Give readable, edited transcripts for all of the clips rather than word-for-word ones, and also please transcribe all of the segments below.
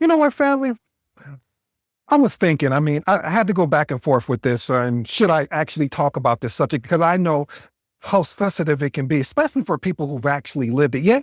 You know what, family? I was thinking, I had to go back and forth with this, and should I actually talk about this subject? Because I know how sensitive it can be, especially for people who've actually lived it. Yeah,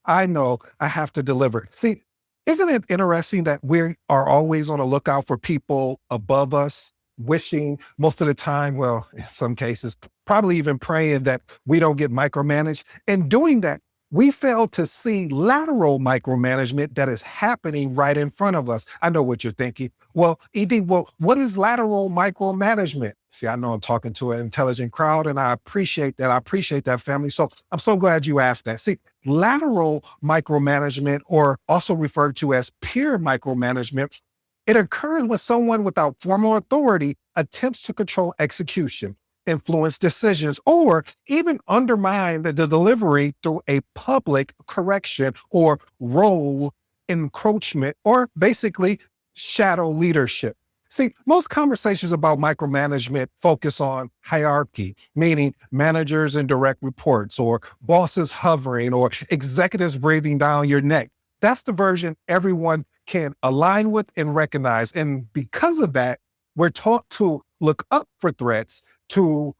I know I have to deliver. See, isn't it interesting that we are always on the lookout for people above us, wishing most of the time, well, in some cases, probably even praying that we don't get micromanaged. And doing that, we fail to see lateral micromanagement that is happening right in front of us. I know what you're thinking. Well, ED, well, what is lateral micromanagement? See, I know I'm talking to an intelligent crowd, and I appreciate that. I appreciate that, family. So I'm so glad you asked that. See, lateral micromanagement, or also referred to as peer micromanagement, it occurs when someone without formal authority attempts to control execution, influence decisions, or even undermine the delivery through a public correction or role encroachment, or basically shadow leadership. See, most conversations about micromanagement focus on hierarchy, meaning managers and direct reports, or bosses hovering, or executives breathing down your neck. That's the version everyone can align with and recognize. And because of that, we're taught to look up for threats to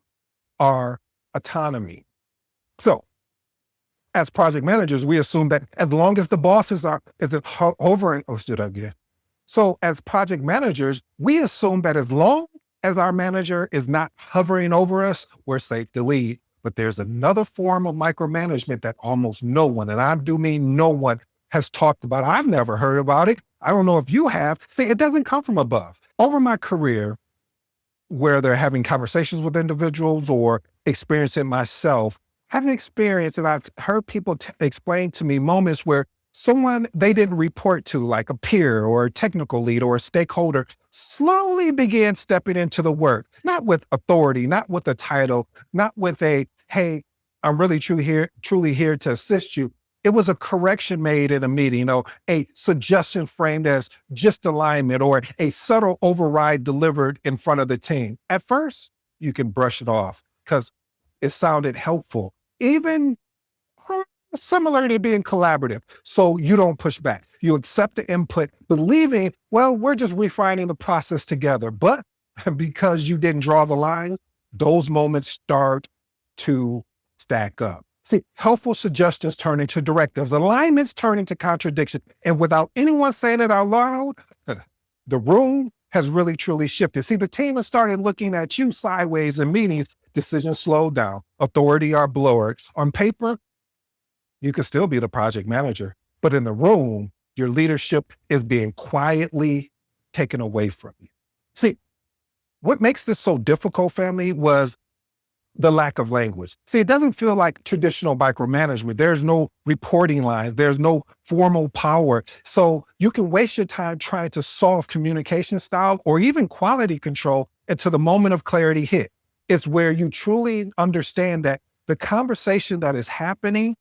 our autonomy. So, as project managers, we assume that as long as the bosses are hovering, So, as project managers, we assume that as long as our manager is not hovering over us, we're safe to lead. But there's another form of micromanagement that almost no one, and I do mean no one, has talked about. I've never heard about it. I don't know if you have. See, it doesn't come from above. Over my career, where they're having conversations with individuals or experiencing myself, having experienced, and I've heard people explain to me moments where someone they didn't report to, like a peer or a technical lead or a stakeholder, slowly began stepping into the work, not with authority, not with a title, not with a, hey, I'm really truly here to assist you. It was a correction made in a meeting, a suggestion framed as just alignment, or a subtle override delivered in front of the team. At first, you can brush it off because it sounded helpful, even similar to being collaborative. So you don't push back. You accept the input, believing, well, we're just refining the process together. But because you didn't draw the line, those moments start to stack up. See, helpful suggestions turn into directives, alignments turn into contradiction. And without anyone saying it out loud, the room has really truly shifted. See, the team has started looking at you sideways in meetings. Decisions slow down. Authority are blurred. On paper, you can still be the project manager, but in the room, your leadership is being quietly taken away from you. See, what makes this so difficult, family, was the lack of language. See, it doesn't feel like traditional micromanagement. There's no reporting lines. There's no formal power. So you can waste your time trying to solve communication style or even quality control until the moment of clarity hit. It's where you truly understand that the conversation that is happening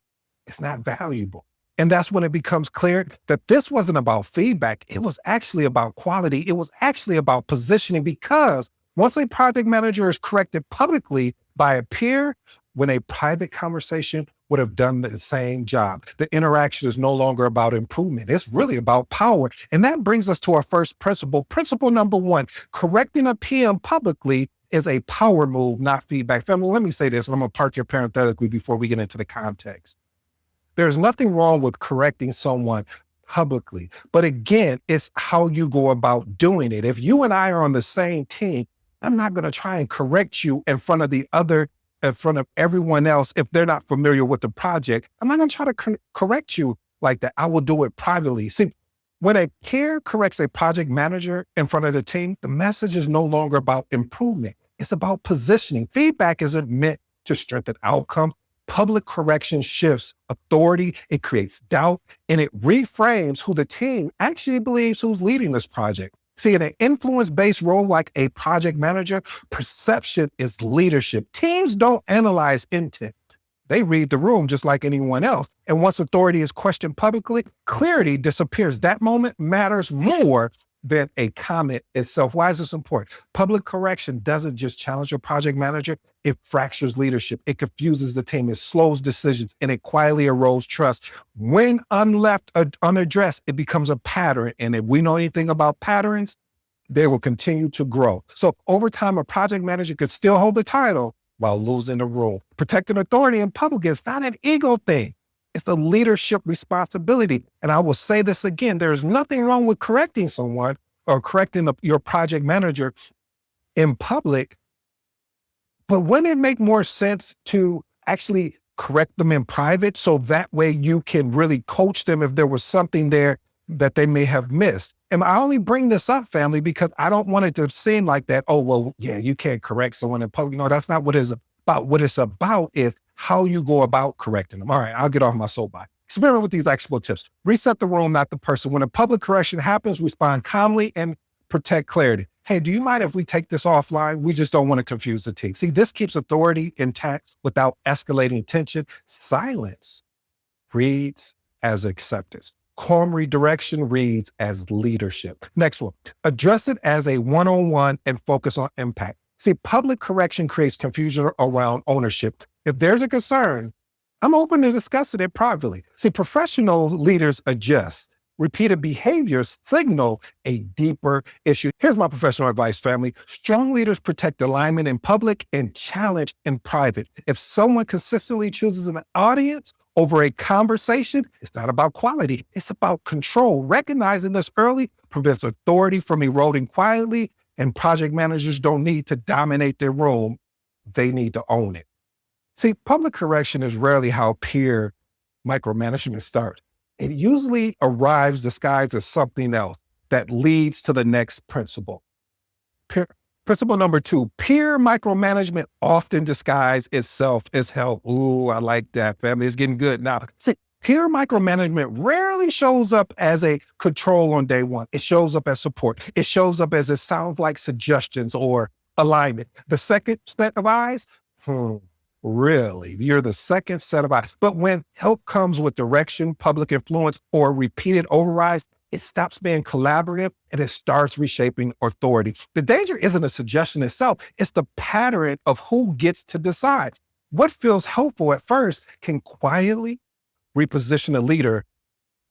is not valuable. And that's when it becomes clear that this wasn't about feedback. It was actually about quality. It was actually about positioning, because once a project manager is corrected publicly by a peer, when a private conversation would have done the same job, the interaction is no longer about improvement. It's really about power. And that brings us to our first principle. Principle number one, correcting a PM publicly is a power move, not feedback. Family, let me say this, and I'm going to park here parenthetically before we get into the context. There's nothing wrong with correcting someone publicly, but again, it's how you go about doing it. If you and I are on the same team, I'm not going to try and correct you in front of everyone else if they're not familiar with the project. I'm not going to try to correct you like that. I will do it privately. See, when a peer corrects a project manager in front of the team, the message is no longer about improvement. It's about positioning. Feedback isn't meant to strengthen outcome. Public correction shifts authority, it creates doubt, and it reframes who the team actually believes who's leading this project. See, in an influence-based role like a project manager, perception is leadership. Teams don't analyze intent. They read the room just like anyone else. And once authority is questioned publicly, clarity disappears. That moment matters more than a comment itself. Why is this important? Public correction doesn't just challenge your project manager, it fractures leadership, it confuses the team, it slows decisions, and it quietly erodes trust. When unleft unaddressed, it becomes a pattern. And if we know anything about patterns, they will continue to grow. So over time, a project manager could still hold the title while losing the role. Protecting authority in public is not an ego thing. It's a leadership responsibility. And I will say this again, there's nothing wrong with correcting someone or correcting your project manager in public, but wouldn't it make more sense to actually correct them in private so that way you can really coach them if there was something there that they may have missed? And I only bring this up, family, because I don't want it to seem like that, oh, well, yeah, you can't correct someone in public. No, that's not what it's about. What it's about is how you go about correcting them. All right, I'll get off my soapbox. Experiment with these actionable tips. Reset the room, not the person. When a public correction happens, respond calmly and protect clarity. Hey, do you mind if we take this offline? We just don't want to confuse the team. See, this keeps authority intact without escalating tension. Silence reads as acceptance. Calm redirection reads as leadership. Next one, address it as a one-on-one and focus on impact. See, public correction creates confusion around ownership. If there's a concern, I'm open to discussing it privately. See, professional leaders adjust. Repeated behaviors signal a deeper issue. Here's my professional advice, family. Strong leaders protect alignment in public and challenge in private. If someone consistently chooses an audience over a conversation, it's not about quality, it's about control. Recognizing this early prevents authority from eroding quietly, and project managers don't need to dominate their room. They need to own it. See, public correction is rarely how peer micromanagement starts. It usually arrives disguised as something else that leads to the next principle. Principle number 2, peer micromanagement often disguises itself as help. Ooh, I like that, family. It's getting good now. See, peer micromanagement rarely shows up as a control on day one. It shows up as support. It shows up as it sounds like suggestions or alignment. The second set of eyes, really, you're the second set of eyes. But when help comes with direction, public influence, or repeated overrides, it stops being collaborative and it starts reshaping authority. The danger isn't a suggestion itself, it's the pattern of who gets to decide. What feels helpful at first can quietly reposition a leader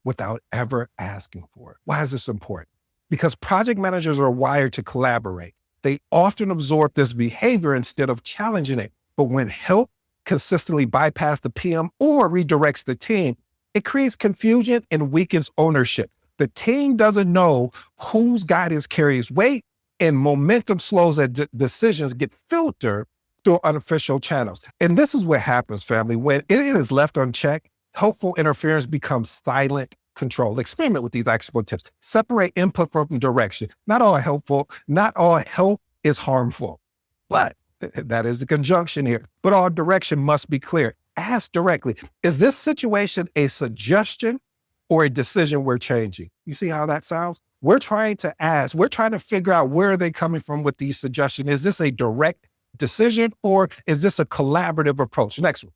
without ever asking for it. Why is this important? Because project managers are wired to collaborate. They often absorb this behavior instead of challenging it. But when help consistently bypasses the PM or redirects the team, it creates confusion and weakens ownership. The team doesn't know whose guidance carries weight, and momentum slows as decisions get filtered through unofficial channels. And this is what happens, family. When it is left unchecked, helpful interference becomes silent control. Experiment with these actionable tips. Separate input from direction. Not all help is harmful, but that is the conjunction here. But all direction must be clear. Ask directly, is this situation a suggestion or a decision we're changing? You see how that sounds? We're trying to ask, we're trying to figure out where are they coming from with these suggestions. Is this a direct decision or is this a collaborative approach? Next one,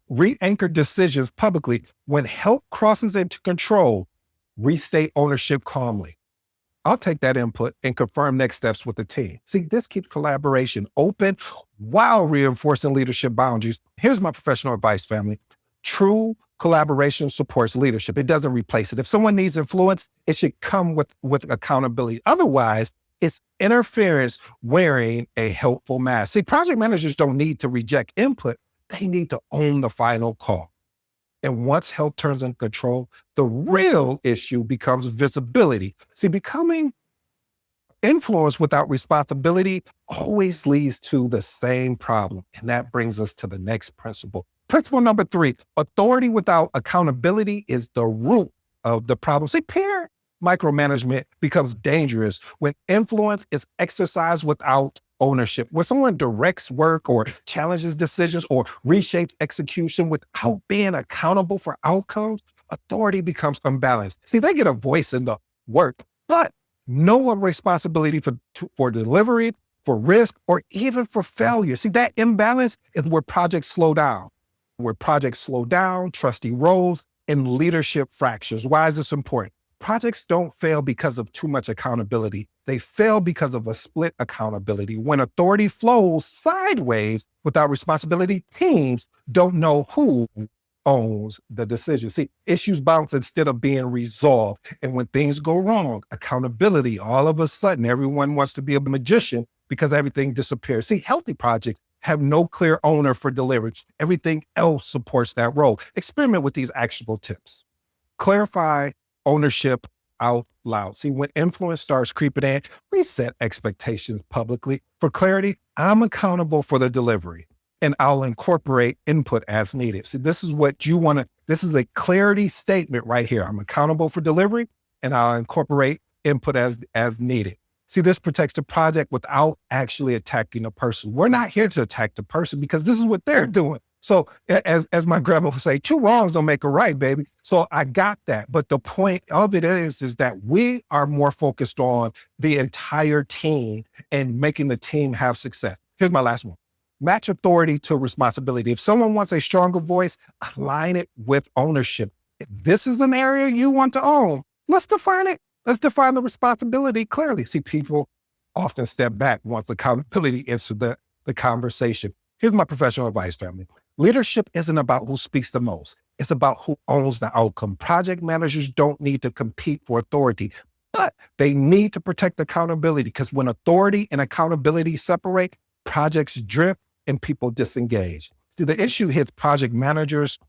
re-anchor decisions publicly. When help crosses into control, restate ownership calmly. I'll take that input and confirm next steps with the team. See, this keeps collaboration open while reinforcing leadership boundaries. Here's my professional advice, family. True collaboration supports leadership. It doesn't replace it. If someone needs influence, it should come with accountability. Otherwise, it's interference wearing a helpful mask. See, project managers don't need to reject input. They need to own the final call. And once help turns into control, the real issue becomes visibility. See, becoming influence without responsibility always leads to the same problem. And that brings us to the next principle. Principle number 3, authority without accountability is the root of the problem. See, peer micromanagement becomes dangerous when influence is exercised without ownership. When someone directs work or challenges decisions or reshapes execution without being accountable for outcomes, authority becomes unbalanced. See, they get a voice in the work, but no responsibility for delivery, for risk, or even for failure. See, that imbalance is where projects slow down. Trust erodes, and leadership fractures. Why is this important? Projects don't fail because of too much accountability. They fail because of a split accountability. When authority flows sideways without responsibility, teams don't know who owns the decision. See, issues bounce instead of being resolved. And when things go wrong, accountability, all of a sudden, everyone wants to be a magician because everything disappears. See, healthy projects have no clear owner for delivery. Everything else supports that role. Experiment with these actionable tips. Clarify ownership out loud. See, when influence starts creeping in, reset expectations publicly. For clarity, I'm accountable for the delivery and I'll incorporate input as needed. See, this is what you want to, this is a clarity statement right here. I'm accountable for delivery and I'll incorporate input as needed. See, this protects the project without actually attacking the person. We're not here to attack the person because this is what they're doing. So as my grandma would say, two wrongs don't make a right, baby. So I got that. But the point of it is that we are more focused on the entire team and making the team have success. Here's my last one. Match authority to responsibility. If someone wants a stronger voice, align it with ownership. If this is an area you want to own, let's define it. Let's define the responsibility clearly. See, people often step back once accountability enters the conversation. Here's my professional advice, family. Leadership isn't about who speaks the most. It's about who owns the outcome. Project managers don't need to compete for authority, but they need to protect accountability because when authority and accountability separate, projects drift and people disengage. See, the issue hits project managers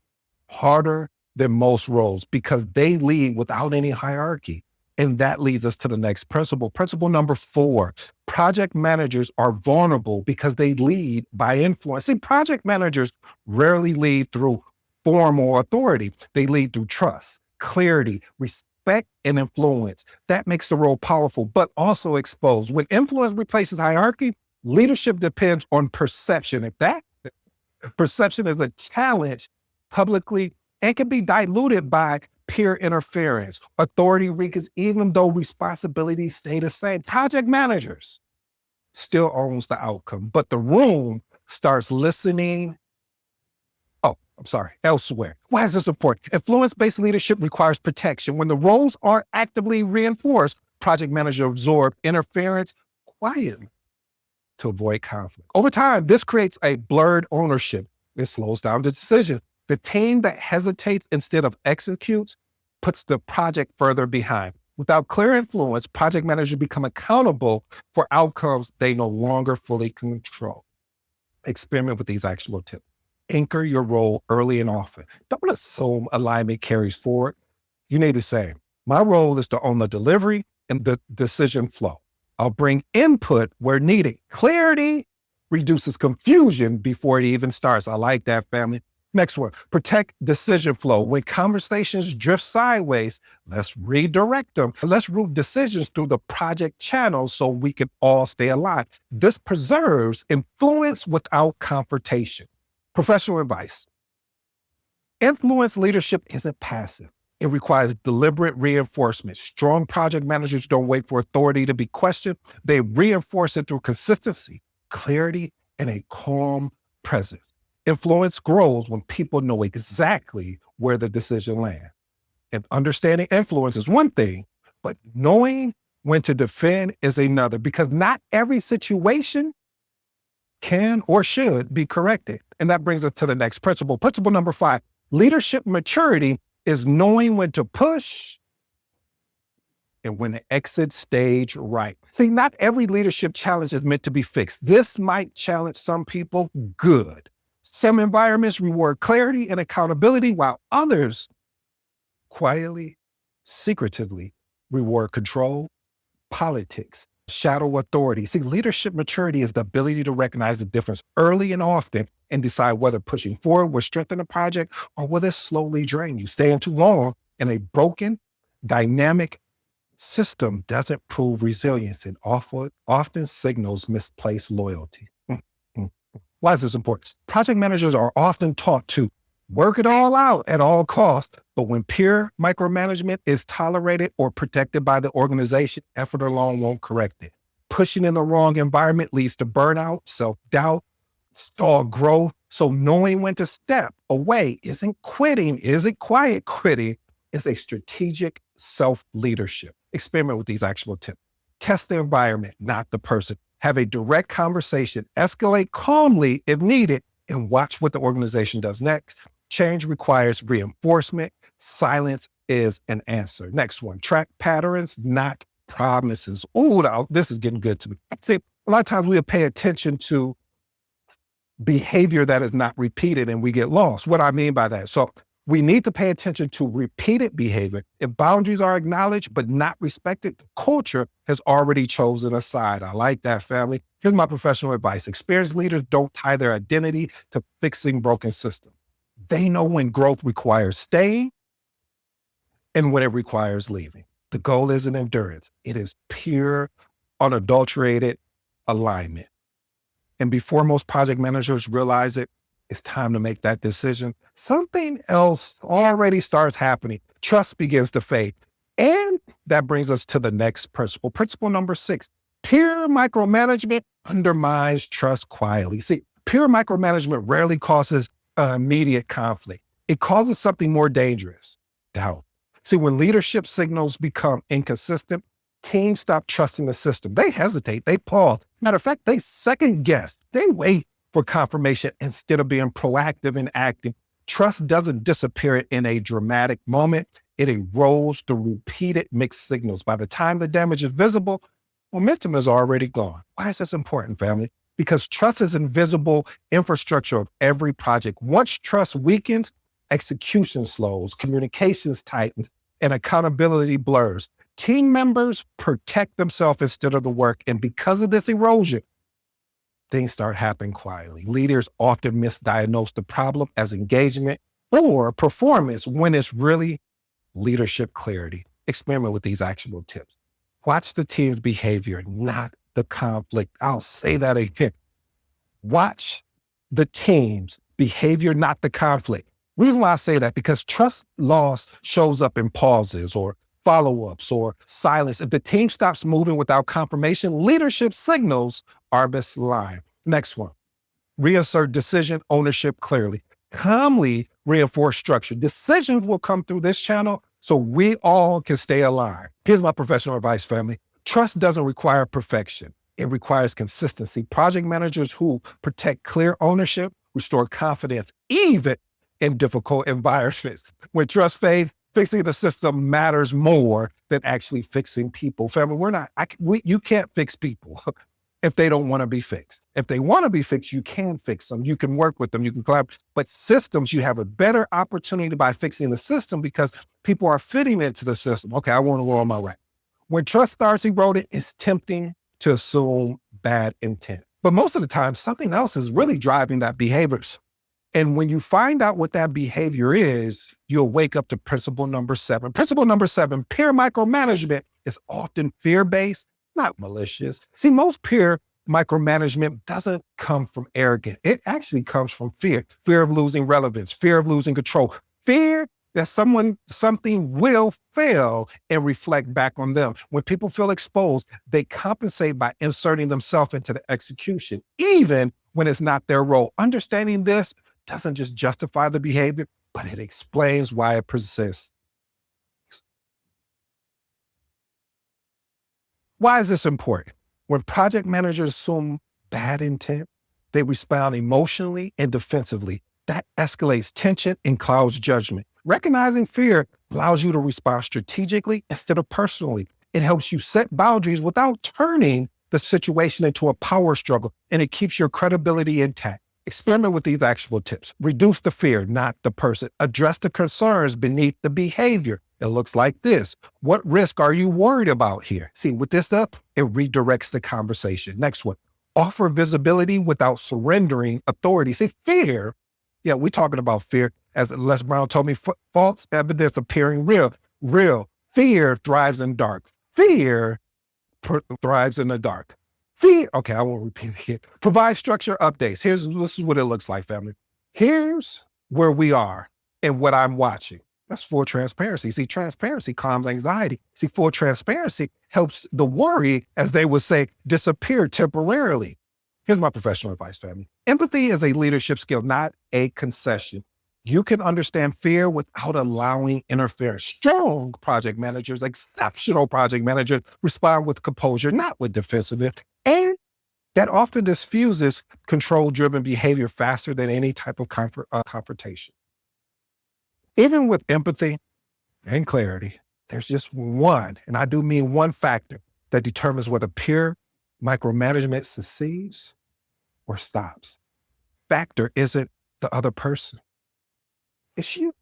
harder than most roles because they lead without any hierarchy. And that leads us to the next principle. Principle number 4, project managers are vulnerable because they lead by influence. See, project managers rarely lead through formal authority. They lead through trust, clarity, respect, and influence. That makes the role powerful, but also exposed. When influence replaces hierarchy, leadership depends on perception. If that perception is a challenge publicly and can be diluted by peer interference, authority weakens even though responsibilities stay the same. Project managers still owns the outcome, but the room starts listening. Elsewhere. Why is this important? Influence-based leadership requires protection. When the roles are actively reinforced, project managers absorb interference quietly to avoid conflict. Over time, this creates a blurred ownership. It slows down the decision. The team that hesitates instead of executes puts the project further behind. Without clear influence, project managers become accountable for outcomes they no longer fully control. Experiment with these actual tips. Anchor your role early and often. Don't assume alignment carries forward. You need to say, my role is to own the delivery and the decision flow. I'll bring input where needed. Clarity reduces confusion before it even starts. I like that, family. Next one, protect decision flow. When conversations drift sideways, let's redirect them. Let's route decisions through the project channel so we can all stay aligned. This preserves influence without confrontation. Professional advice. Influence leadership isn't passive. It requires deliberate reinforcement. Strong project managers don't wait for authority to be questioned. They reinforce it through consistency, clarity, and a calm presence. Influence grows when people know exactly where the decision lands. And understanding influence is one thing, but knowing when to defend is another, because not every situation can or should be corrected. And that brings us to the next principle. Principle number 5, leadership maturity is knowing when to push and when to exit stage right. See, not every leadership challenge is meant to be fixed. This might challenge some people, good. Some environments reward clarity and accountability, while others quietly, secretively reward control, politics, shadow authority. See, leadership maturity is the ability to recognize the difference early and often and decide whether pushing forward will strengthen the project or will it slowly drain you. Staying too long in a broken, dynamic system doesn't prove resilience and often signals misplaced loyalty. Why is this important? Project managers are often taught to work it all out at all costs, but when peer micromanagement is tolerated or protected by the organization, effort alone won't correct it. Pushing in the wrong environment leads to burnout, self-doubt, stalled growth. So knowing when to step away isn't quitting, isn't quiet quitting, it's a strategic self-leadership. Experiment with these actual tips. Test the environment, not the person. Have a direct conversation, escalate calmly if needed, and watch what the organization does next. Change requires reinforcement. Silence is an answer. Next one, track patterns, not promises. Oh, this is getting good to me. See, a lot of times we'll pay attention to behavior that is not repeated and we get lost. What I mean by that? So we need to pay attention to repeated behavior. If boundaries are acknowledged but not respected, the culture has already chosen a side. I like that, family. Here's my professional advice. Experienced leaders don't tie their identity to fixing broken systems. They know when growth requires staying and when it requires leaving. The goal isn't endurance. It is pure, unadulterated alignment. And before most project managers realize it, it's time to make that decision. Something else already starts happening. Trust begins to fade. And that brings us to the next principle. Principle number 6, peer micromanagement undermines trust quietly. See, peer micromanagement rarely causes immediate conflict. It causes something more dangerous, doubt. See, when leadership signals become inconsistent, teams stop trusting the system. They hesitate, they pause. Matter of fact, they second guess. They wait for confirmation instead of being proactive and active. Trust doesn't disappear in a dramatic moment. It erodes through repeated mixed signals. By the time the damage is visible, momentum is already gone. Why is this important, family? Because trust is invisible infrastructure of every project. Once trust weakens, execution slows, communications tightens, and accountability blurs. Team members protect themselves instead of the work. And because of this erosion, things start happening quietly. Leaders often misdiagnose the problem as engagement or performance when it's really leadership clarity. Experiment with these actionable tips. Watch the team's behavior, not the conflict. I'll say that again. Watch the team's behavior, not the conflict. Reason why I say that, because trust loss shows up in pauses or follow-ups or silence. If the team stops moving without confirmation, leadership signals are misaligned. Next one, reassert decision ownership clearly. Calmly reinforce structure. Decisions will come through this channel so we all can stay aligned. Here's my professional advice, family. Trust doesn't require perfection. It requires consistency. Project managers who protect clear ownership restore confidence, even in difficult environments. When trust fades, fixing the system matters more than actually fixing people. Family, you can't fix people if they don't want to be fixed. If they want to be fixed, you can fix them. You can work with them. You can collaborate. But systems, you have a better opportunity by fixing the system because people are fitting into the system. Okay, I want to go on my way. When trust starts eroding, it's tempting to assume bad intent. But most of the time, something else is really driving that behavior. And when you find out what that behavior is, you'll wake up to principle number 7. Principle number 7, peer micromanagement is often fear-based, not malicious. See, most peer micromanagement doesn't come from arrogance. It actually comes from fear. Fear of losing relevance, fear of losing control, fear that something will fail and reflect back on them. When people feel exposed, they compensate by inserting themselves into the execution, even when it's not their role. Understanding this doesn't just justify the behavior, but it explains why it persists. Why is this important? When project managers assume bad intent, they respond emotionally and defensively. That escalates tension and clouds judgment. Recognizing fear allows you to respond strategically instead of personally. It helps you set boundaries without turning the situation into a power struggle, and it keeps your credibility intact. Experiment with these actual tips. Reduce the fear, not the person. Address the concerns beneath the behavior. It looks like this. What risk are you worried about here? See, with this up, it redirects the conversation. Next one, offer visibility without surrendering authority. See, fear, we're talking about fear. As Les Brown told me, false evidence appearing real. Fear thrives in dark. Fear thrives in the dark. Fear, okay, I won't repeat it again. Provide structure updates. This is what it looks like, family. Here's where we are and what I'm watching. That's full transparency. See, transparency calms anxiety. See, full transparency helps the worry, as they would say, disappear temporarily. Here's my professional advice, family. Empathy is a leadership skill, not a concession. You can understand fear without allowing interference. Strong project managers, exceptional project managers respond with composure, not with defensiveness. And that often diffuses control-driven behavior faster than any type of confrontation. Even with empathy and clarity, there's just one, and I do mean one factor that determines whether peer micromanagement succeeds or stops. Factor isn't the other person. It's you.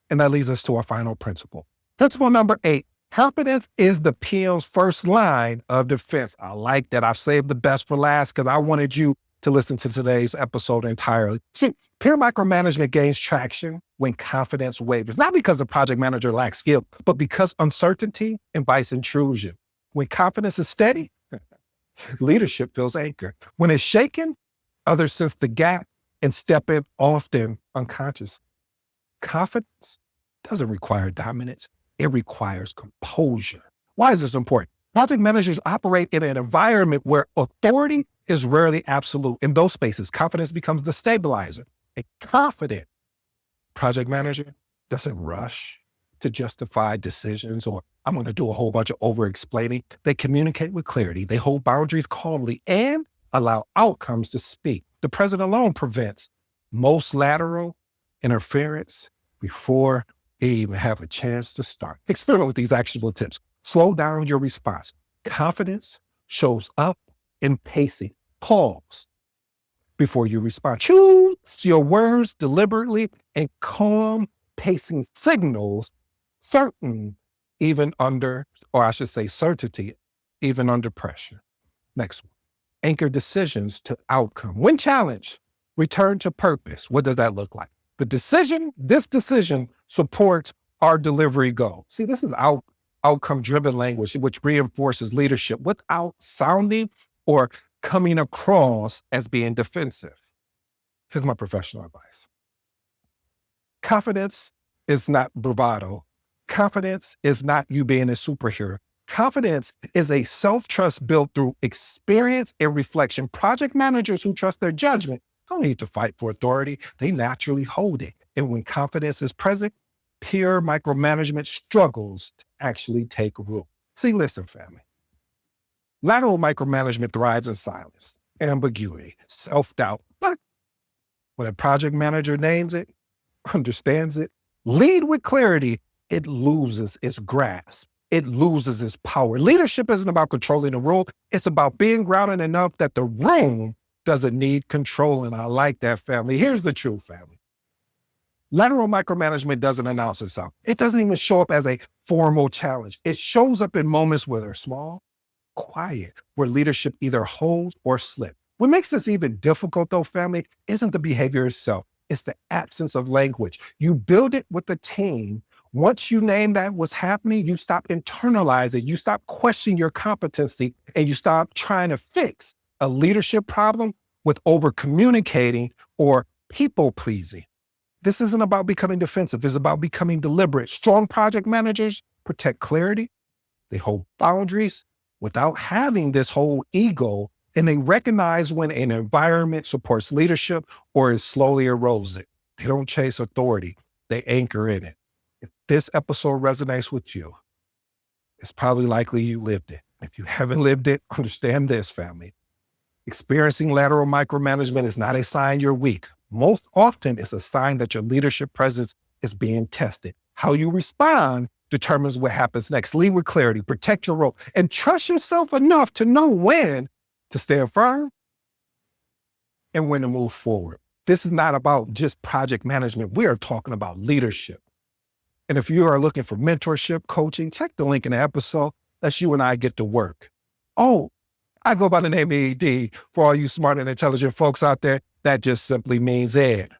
And that leads us to our final principle. Principle number 8, confidence is the PM's first line of defense. I like that. I've saved the best for last because I wanted you to listen to today's episode entirely. See, peer micromanagement gains traction when confidence wavers, not because the project manager lacks skill, but because uncertainty invites intrusion. When confidence is steady, leadership feels anchored. When it's shaken, others sense the gap and step in, often unconscious. Confidence doesn't require dominance. It requires composure. Why is this important? Project managers operate in an environment where authority is rarely absolute. In those spaces, confidence becomes the stabilizer. A confident project manager doesn't rush to justify decisions or I'm going to do a whole bunch of over-explaining. They communicate with clarity. They hold boundaries calmly and allow outcomes to speak. The present alone prevents most lateral interference before you even have a chance to start. Experiment with these actionable tips. Slow down your response. Confidence shows up in pacing. Pause before you respond. Choose your words deliberately and calm pacing signals certain even under, or I should say certainty, even under pressure. Next one. Anchor decisions to outcome. When challenged, return to purpose. What does that look like? This decision supports our delivery goal. See, this is outcome-driven language, which reinforces leadership without sounding or coming across as being defensive. Here's my professional advice. Confidence is not bravado. Confidence is not you being a superhero. Confidence is a self-trust built through experience and reflection. Project managers who trust their judgment don't need to fight for authority. They naturally hold it. And when confidence is present, peer micromanagement struggles to actually take root. See, listen, family. Lateral micromanagement thrives in silence, ambiguity, self-doubt. But when a project manager names it, understands it, lead with clarity, it loses its grasp. It loses its power. Leadership isn't about controlling the room. It's about being grounded enough that the room doesn't need control. And I like that, family. Here's the truth, family. Lateral micromanagement doesn't announce itself. It doesn't even show up as a formal challenge. It shows up in moments where they're small, quiet, where leadership either holds or slips. What makes this even difficult, though, family, isn't the behavior itself. It's the absence of language. You build it with the team. Once you name that what's happening, you stop internalizing, you stop questioning your competency, and you stop trying to fix a leadership problem with over-communicating or people-pleasing. This isn't about becoming defensive. It's about becoming deliberate. Strong project managers protect clarity. They hold boundaries without having this whole ego, and they recognize when an environment supports leadership or it slowly erodes it. They don't chase authority. They anchor in it. If this episode resonates with you, it's probably likely you lived it. If you haven't lived it, understand this, family. Experiencing lateral micromanagement is not a sign you're weak. Most often, it's a sign that your leadership presence is being tested. How you respond determines what happens next. Lead with clarity, protect your role, and trust yourself enough to know when to stand firm and when to move forward. This is not about just project management. We are talking about leadership. And if you are looking for mentorship, coaching, check the link in the episode. Let's you and I get to work. Oh, I go by the name ED. For all you smart and intelligent folks out there, that just simply means Ed.